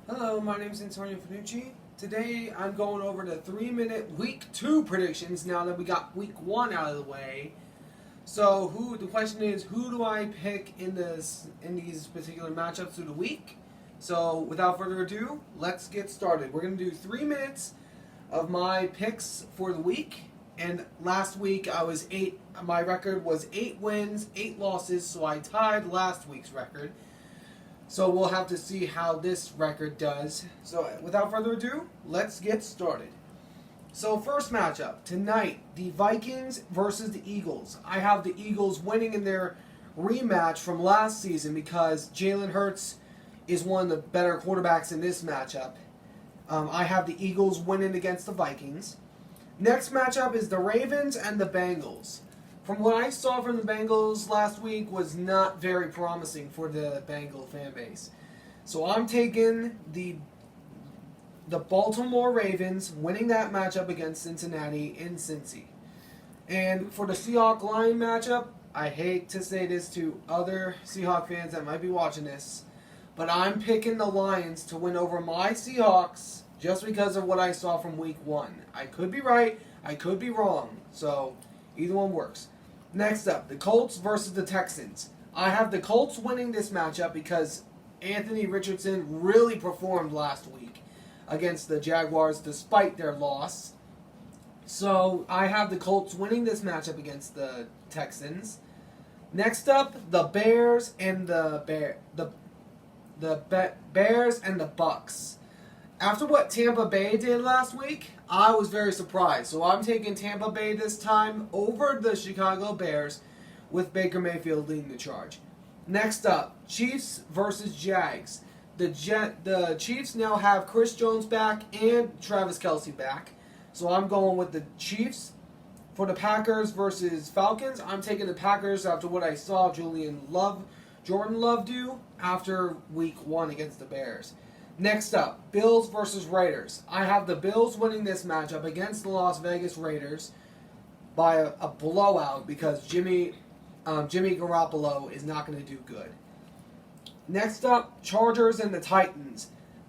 Hello, my name is Antonio Finucci. Today I'm going over the 3-minute week 2 predictions now that we got week 1 out of the way. So the question is, who do I pick in these particular matchups through the week? So without further ado, let's get started. We're going to do 3 minutes of my picks for the week. And last week my record was 8 wins, 8 losses, so I tied last week's record. So we'll have to see how this record does. So without further ado, let's get started. So first matchup, tonight, the Vikings versus the Eagles. I have the Eagles winning in their rematch from last season because Jalen Hurts is one of the better quarterbacks in this matchup. I have the Eagles winning against the Vikings. Next matchup is the Ravens and the Bengals. From what I saw from the Bengals last week was not very promising for the Bengal fan base. So I'm taking the Baltimore Ravens winning that matchup against Cincinnati in Cincy. And for the Seahawks-Lion matchup, I hate to say this to other Seahawks fans that might be watching this, but I'm picking the Lions to win over my Seahawks just because of what I saw from week 1. I could be right, I could be wrong, so either one works. Next up, the Colts versus the Texans. I have the Colts winning this matchup because Anthony Richardson really performed last week against the Jaguars despite their loss. So I have the Colts winning this matchup against the Texans. Next up, the Bears and the Bears and the Bucks. After what Tampa Bay did last week, I was very surprised. So I'm taking Tampa Bay this time over the Chicago Bears with Baker Mayfield leading the charge. Next up, Chiefs versus Jags. The Chiefs now have Chris Jones back and Travis Kelce back. So I'm going with the Chiefs. For the Packers versus Falcons, I'm taking the Packers after what I saw Jordan Love do after week 1 against the Bears. Next up, Bills versus Raiders. I have the Bills winning this matchup against the Las Vegas Raiders by a blowout because Jimmy Garoppolo is not going to do good. Next up, Chargers and the Titans.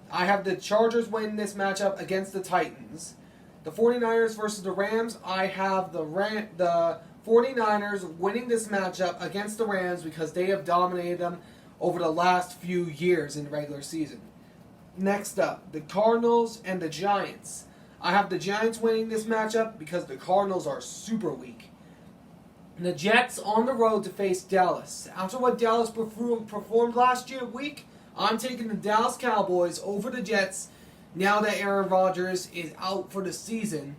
I have the Chargers winning this matchup against the Titans. The 49ers versus the Rams. I have the 49ers winning this matchup against the Rams because they have dominated them over the last few years in the regular season. Next up, the Cardinals and the Giants. I have the Giants winning this matchup because the Cardinals are super weak. The Jets on the road to face Dallas. After what Dallas performed last week, I'm taking the Dallas Cowboys over the Jets now that Aaron Rodgers is out for the season.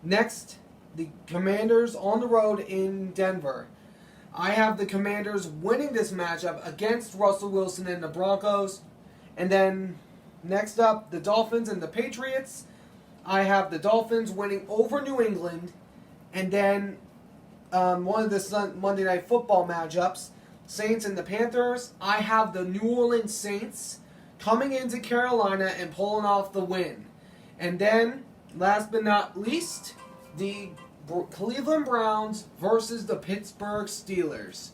Next, the Commanders on the road in Denver. I have the Commanders winning this matchup against Russell Wilson and the Broncos. And then next up, the Dolphins and the Patriots. I have the Dolphins winning over New England. And then one of the Monday Night Football matchups, Saints and the Panthers. I have the New Orleans Saints coming into Carolina and pulling off the win. And then, last but not least, the Cleveland Browns versus the Pittsburgh Steelers.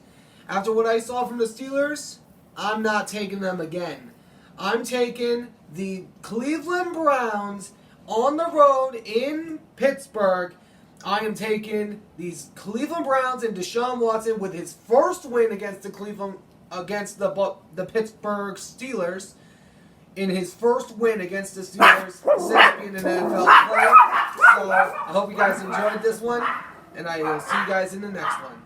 After what I saw from the Steelers, I'm not taking them again. I'm taking the Cleveland Browns on the road in Pittsburgh. I am taking these Cleveland Browns and Deshaun Watson with his first win against the Pittsburgh Steelers. In his first win against the Steelers since being an NFL player. So I hope you guys enjoyed this one, and I will see you guys in the next one.